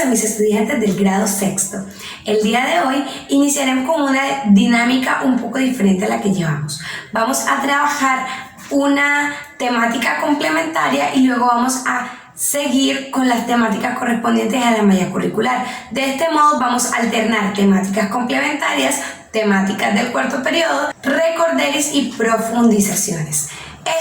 mis estudiantes del grado sexto. El día de hoy iniciaremos con una dinámica un poco diferente a la que llevamos. Vamos a trabajar una temática complementaria y luego vamos a seguir con las temáticas correspondientes a la malla curricular. De este modo vamos a alternar temáticas complementarias, temáticas del cuarto periodo, recorderis y profundizaciones.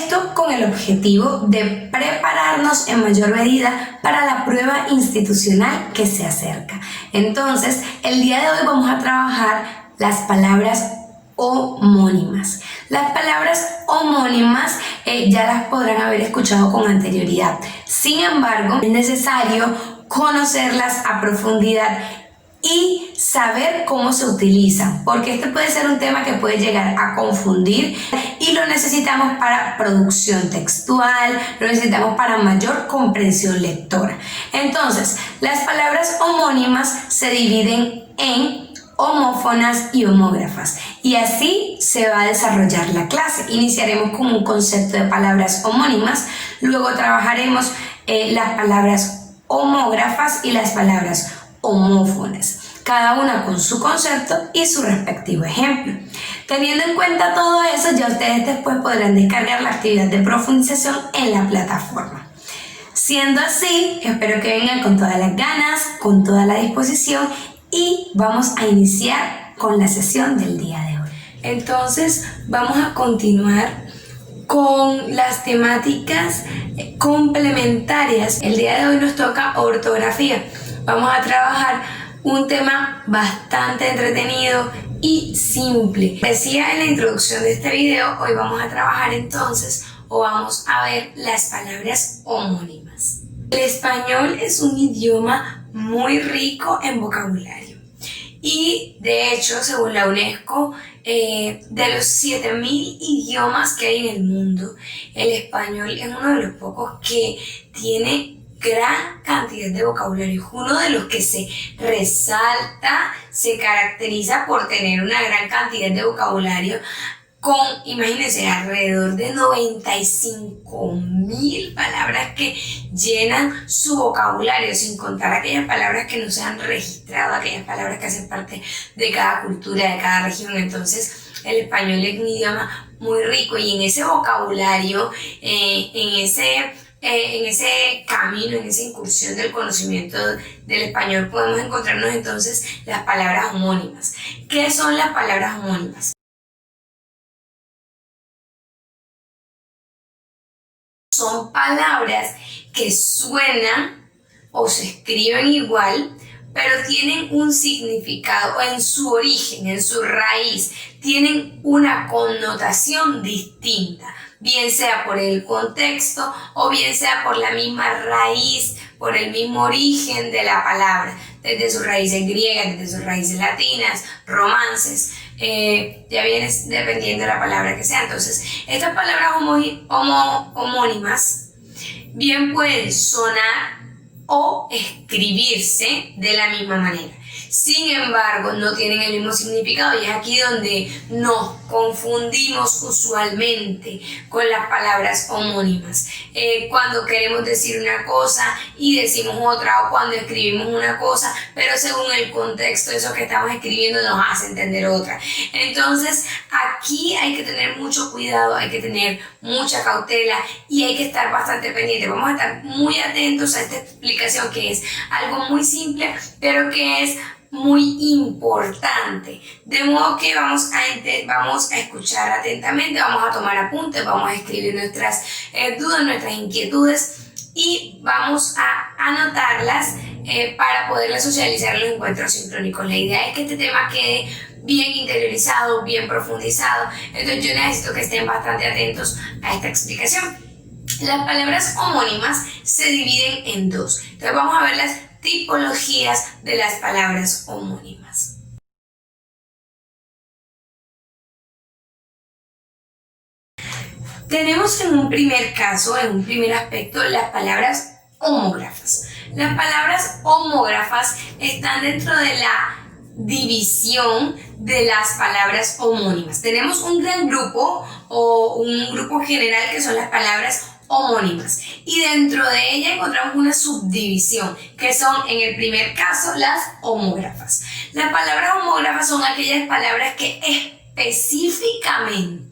Esto con el objetivo de prepararnos en mayor medida para la prueba institucional que se acerca. Entonces, el día de hoy vamos a trabajar las palabras homónimas. Las palabras homónimas ya las podrán haber escuchado con anterioridad. Sin embargo, es necesario conocerlas a profundidad y saber cómo se utilizan, porque este puede ser un tema que puede llegar a confundir y lo necesitamos para producción textual, lo necesitamos para mayor comprensión lectora. Entonces, las palabras homónimas se dividen en homófonas y homógrafas, y así se va a desarrollar la clase. Iniciaremos con un concepto de palabras homónimas, luego trabajaremos las palabras homógrafas y las palabras homófonas, cada una con su concepto y su respectivo ejemplo. Teniendo en cuenta todo eso, ya ustedes después podrán descargar la actividad de profundización en la plataforma. Siendo así, espero que vengan con todas las ganas, con toda la disposición, y vamos a iniciar con la sesión del día de hoy. Entonces, vamos a continuar con las temáticas complementarias. El día de hoy nos toca ortografía. Vamos a trabajar un tema bastante entretenido y simple. Decía en la introducción de este video, hoy vamos a trabajar entonces, o vamos a ver las palabras homónimas. El español es un idioma muy rico en vocabulario y de hecho, según la UNESCO, de los 7000 idiomas que hay en el mundo, el español es uno de los pocos que tiene gran cantidad de vocabulario. Es uno de los que se resalta, se caracteriza por tener una gran cantidad de vocabulario con, imagínense, alrededor de 95.000 palabras que llenan su vocabulario, sin contar aquellas palabras que no se han registrado, aquellas palabras que hacen parte de cada cultura, de cada región. Entonces, el español es un idioma muy rico y en ese vocabulario, en ese camino, en esa incursión del conocimiento del español, podemos encontrarnos entonces las palabras homónimas. ¿Qué son las palabras homónimas? Son palabras que suenan o se escriben igual, pero tienen un significado en su origen, en su raíz, tienen una connotación distinta, bien sea por el contexto o bien sea por la misma raíz, por el mismo origen de la palabra, desde sus raíces griegas, desde sus raíces latinas, romances, ya viene dependiendo de la palabra que sea. Entonces, estas palabras homónimas bien pueden sonar o escribirse de la misma manera. Sin embargo, no tienen el mismo significado y es aquí donde nos confundimos usualmente con las palabras homónimas. Cuando queremos decir una cosa y decimos otra, o cuando escribimos una cosa, pero según el contexto de eso que estamos escribiendo nos hace entender otra. Entonces, aquí hay que tener mucho cuidado, hay que tener mucha cautela y hay que estar bastante pendiente. Vamos a estar muy atentos a esta explicación, que es algo muy simple, pero que es muy importante, de modo que vamos a escuchar atentamente, vamos a tomar apuntes, vamos a escribir nuestras dudas, nuestras inquietudes y vamos a anotarlas para poderlas socializar en los encuentros sincrónicos. La idea es que este tema quede bien interiorizado, bien profundizado, entonces yo necesito que estén bastante atentos a esta explicación. Las palabras homónimas se dividen en dos, entonces vamos a ver las tipologías de las palabras homónimas. Tenemos en un primer caso, en un primer aspecto, las palabras homógrafas. Las palabras homógrafas están dentro de la división de las palabras homónimas. Tenemos un gran grupo o un grupo general que son las palabras homónimas y dentro de ella encontramos una subdivisión que son en el primer caso las homógrafas. Las palabras homógrafas son aquellas palabras que específicamente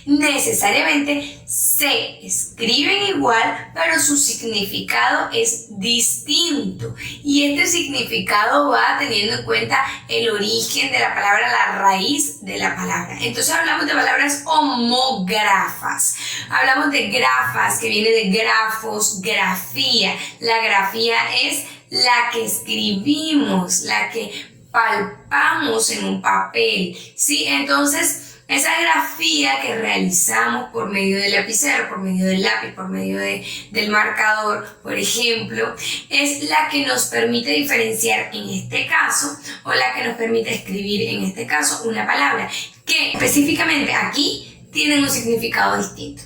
necesariamente se escriben igual, pero su significado es distinto. Y este significado va teniendo en cuenta el origen de la palabra, la raíz de la palabra. Entonces hablamos de palabras homógrafas. Hablamos de grafas, que viene de grafos, grafía. La grafía es la que escribimos, la que palpamos en un papel, ¿sí? Entonces, esa grafía que realizamos por medio del lapicero, por medio del lápiz, por medio del marcador, por ejemplo, es la que nos permite diferenciar en este caso, o la que nos permite escribir en este caso una palabra, que específicamente aquí tienen un significado distinto.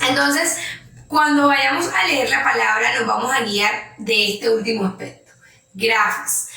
Entonces, cuando vayamos a leer la palabra, nos vamos a guiar de este último aspecto, grafas.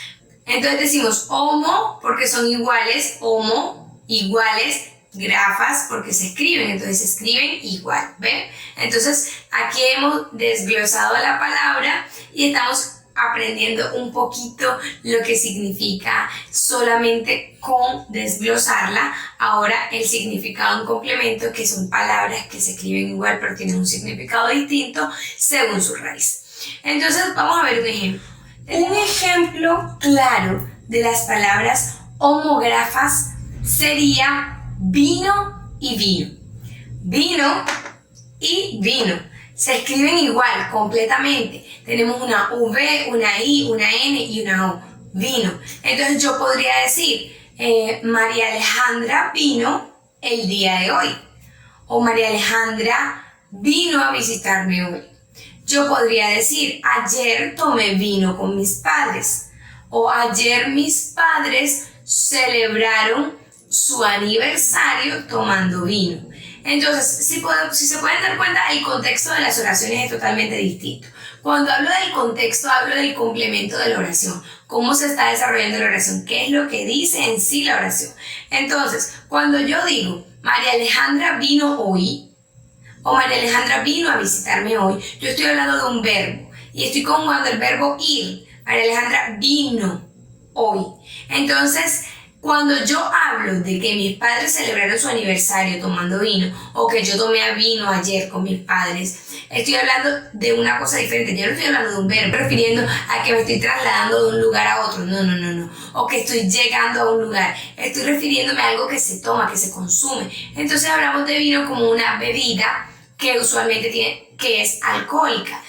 Entonces decimos homo porque son iguales, homo, iguales, grafas porque se escriben, entonces se escriben igual, ¿ven? Entonces aquí hemos desglosado la palabra y estamos aprendiendo un poquito lo que significa solamente con desglosarla. Ahora el significado en complemento, que son palabras que se escriben igual pero tienen un significado distinto según su raíz. Entonces vamos a ver un ejemplo. Un ejemplo claro de las palabras homógrafas sería vino y vino. Vino y vino. Se escriben igual, completamente. Tenemos una V, una I, una N y una O. Vino. Entonces yo podría decir, María Alejandra vino el día de hoy. O María Alejandra vino a visitarme hoy. Yo podría decir, ayer tomé vino con mis padres. O ayer mis padres celebraron su aniversario tomando vino. Entonces, si se pueden dar cuenta, el contexto de las oraciones es totalmente distinto. Cuando hablo del contexto, hablo del complemento de la oración. Cómo se está desarrollando la oración, qué es lo que dice en sí la oración. Entonces, cuando yo digo, María Alejandra vino hoy, o María Alejandra vino a visitarme hoy, yo estoy hablando de un verbo y estoy conjugando el verbo ir. María Alejandra vino hoy. Entonces, cuando yo hablo de que mis padres celebraron su aniversario tomando vino, o que yo tomé vino ayer con mis padres, estoy hablando de una cosa diferente. Yo no estoy hablando de un verbo, refiriendo a que me estoy trasladando de un lugar a otro. No. O que estoy llegando a un lugar. Estoy refiriéndome a algo que se toma, que se consume. Entonces hablamos de vino como una bebida que usualmente que es alcohólica.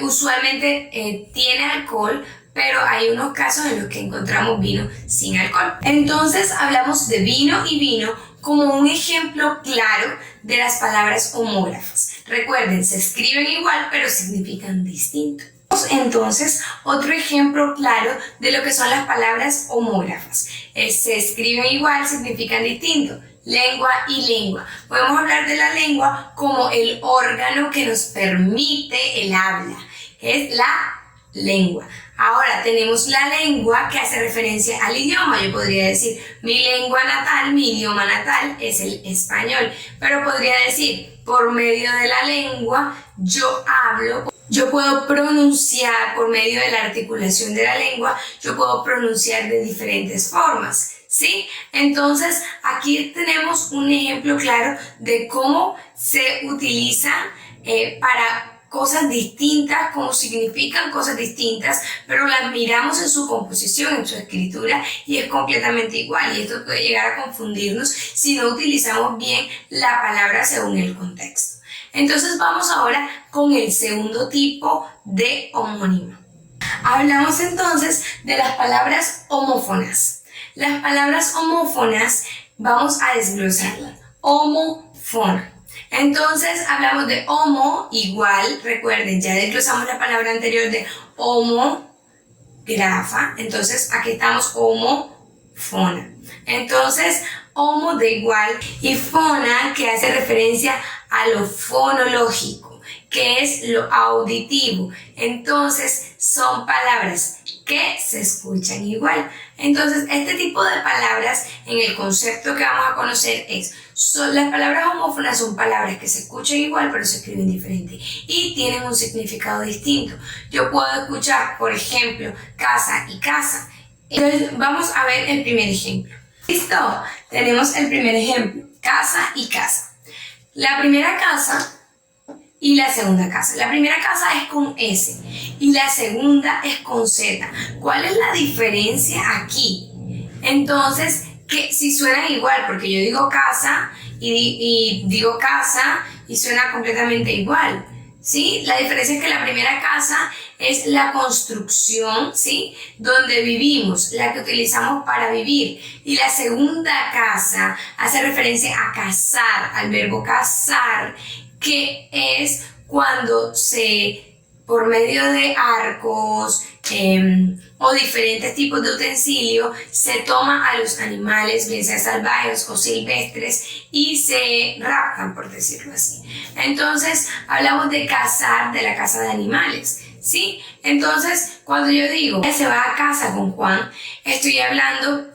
Usualmente tiene alcohol, pero hay unos casos en los que encontramos vino sin alcohol. Entonces hablamos de vino y vino como un ejemplo claro de las palabras homógrafas. Recuerden, se escriben igual pero significan distinto. Entonces, otro ejemplo claro de lo que son las palabras homógrafas. Se escriben igual, significan distinto. Lengua y lengua. Podemos hablar de la lengua como el órgano que nos permite el habla, que es la lengua. Ahora tenemos la lengua que hace referencia al idioma. Yo podría decir, mi lengua natal, mi idioma natal es el español. Pero podría decir, por medio de la lengua, yo hablo, yo puedo pronunciar por medio de la articulación de la lengua, yo puedo pronunciar de diferentes formas, ¿sí? Entonces, aquí tenemos un ejemplo claro de cómo se utiliza para cosas distintas, cómo significan cosas distintas, pero las miramos en su composición, en su escritura, y es completamente igual. Y esto puede llegar a confundirnos si no utilizamos bien la palabra según el contexto. Entonces vamos ahora con el segundo tipo de homónima. Hablamos entonces de las palabras homófonas. Las palabras homófonas vamos a desglosarlas. Homófono. Entonces hablamos de homo, igual, recuerden, ya desglosamos la palabra anterior de homografa, entonces aquí estamos homofona. Entonces, homo de igual y fona, que hace referencia a lo fonológico, que es lo auditivo. Entonces, son palabras que se escuchan igual. Entonces, este tipo de palabras en el concepto que vamos a conocer las palabras homófonas son palabras que se escuchan igual pero se escriben diferente y tienen un significado distinto. Yo puedo escuchar, por ejemplo, casa y casa. Entonces, vamos a ver el primer ejemplo. ¿Listo? Tenemos el primer ejemplo, casa y casa. La primera casa y la segunda casa. La primera casa es con S y la segunda es con Z. ¿Cuál es la diferencia aquí? Entonces, que si suenan igual, porque yo digo casa y digo casa y suena completamente igual, ¿sí? La diferencia es que la primera casa es la construcción, ¿sí? Donde vivimos, la que utilizamos para vivir. Y la segunda casa hace referencia a cazar, al verbo cazar, que es cuando por medio de arcos o diferentes tipos de utensilios, se toma a los animales, bien sean salvajes o silvestres, y se raptan, por decirlo así. Entonces, hablamos de cazar, de la caza de animales, ¿sí? Entonces, cuando yo digo que se va a casa con Juan, estoy hablando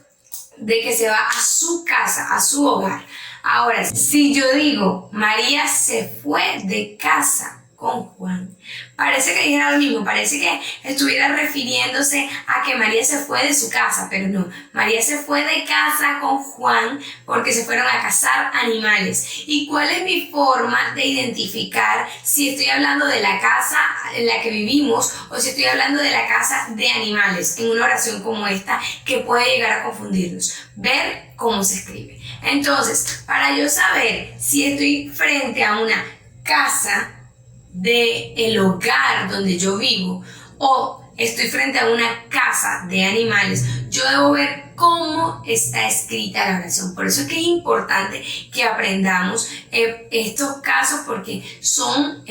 de que se va a su casa, a su hogar. Ahora, si yo digo María se fue de casa con Juan, parece que dijera lo mismo, parece que estuviera refiriéndose a que María se fue de su casa, pero no, María se fue de casa con Juan porque se fueron a cazar animales. ¿Y cuál es mi forma de identificar si estoy hablando de la casa en la que vivimos o si estoy hablando de la casa de animales en una oración como esta que puede llegar a confundirnos? Ver cómo se escribe. Entonces, para yo saber si estoy frente a una casa del hogar donde yo vivo o estoy frente a una casa de animales, yo debo ver cómo está escrita la oración. Por eso es que es importante que aprendamos estos casos, porque son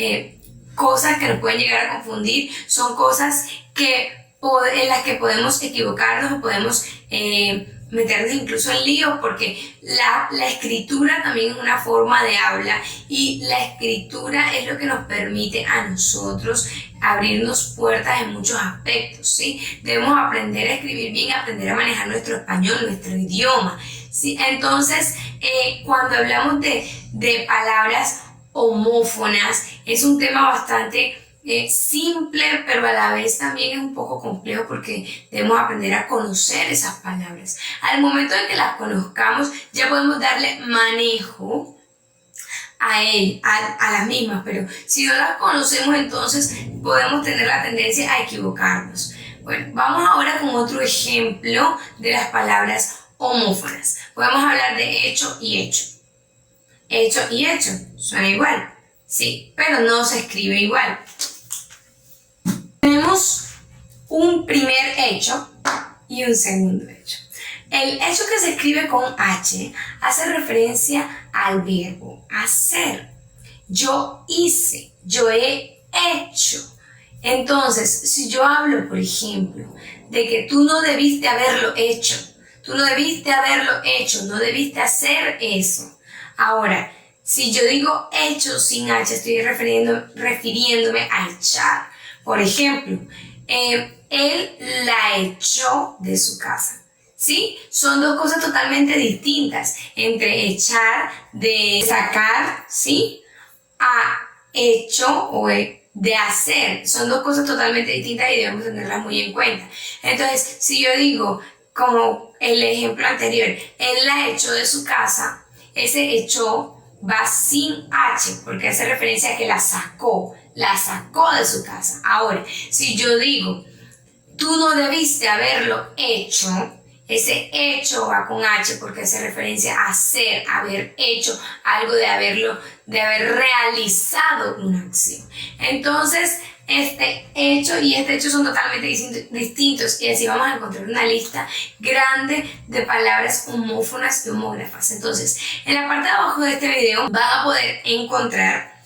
cosas que nos pueden llegar a confundir, son cosas en las que podemos equivocarnos o podemos meternos incluso en líos, porque la escritura también es una forma de habla y la escritura es lo que nos permite a nosotros abrirnos puertas en muchos aspectos, ¿sí? Debemos aprender a escribir bien, aprender a manejar nuestro español, nuestro idioma, ¿sí? Entonces, cuando hablamos de palabras homófonas, es un tema bastante simple, pero a la vez también es un poco complejo porque debemos aprender a conocer esas palabras. Al momento en que las conozcamos, ya podemos darle manejo a las mismas, pero si no las conocemos, entonces podemos tener la tendencia a equivocarnos. Bueno, vamos ahora con otro ejemplo de las palabras homófonas. Podemos hablar de hecho y hecho. Hecho y hecho, suena igual, sí, pero no se escribe igual. Tenemos un primer hecho y un segundo hecho. El hecho que se escribe con H hace referencia al verbo hacer. Yo hice, yo he hecho. Entonces, si yo hablo, por ejemplo, de que tú no debiste haberlo hecho, tú no debiste haberlo hecho, no debiste hacer eso. Ahora, si yo digo hecho sin H, estoy refiriéndome a echar. Por ejemplo, él la echó de su casa. ¿Sí? Son dos cosas totalmente distintas entre echar de sacar, ¿sí? A hecho o de hacer. Son dos cosas totalmente distintas y debemos tenerlas muy en cuenta. Entonces, si yo digo, como el ejemplo anterior, él la echó de su casa, ese echó va sin H porque hace referencia a que la sacó de su casa. Ahora, si yo digo, tú no debiste haberlo hecho, ese hecho va con H porque hace referencia a hacer, haber hecho algo, de haber realizado una acción. Entonces, este hecho y este hecho son totalmente distintos y así vamos a encontrar una lista grande de palabras homófonas y homógrafas. Entonces, en la parte de abajo de este video van a poder encontrar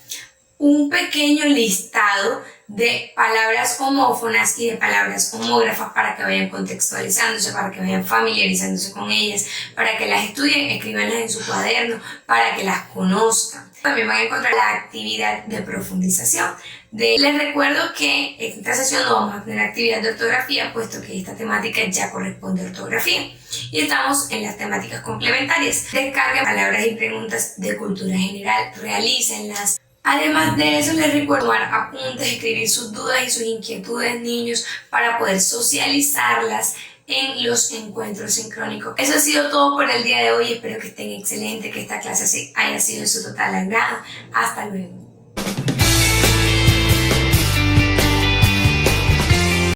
un pequeño listado de palabras homófonas y de palabras homógrafas para que vayan contextualizándose, para que vayan familiarizándose con ellas, para que las estudien, escríbanlas en su cuaderno, para que las conozcan. También van a encontrar la actividad de profundización. Les recuerdo que en esta sesión no vamos a tener actividad de ortografía, puesto que esta temática ya corresponde a ortografía. Y estamos en las temáticas complementarias. Descarguen palabras y preguntas de cultura general, realícenlas. Además de eso, les recuerdo tomar apuntes, escribir sus dudas y sus inquietudes, niños, para poder socializarlas en los encuentros sincrónicos. Eso ha sido todo por el día de hoy. Espero que estén excelentes, que esta clase haya sido de su total agrado. Hasta luego.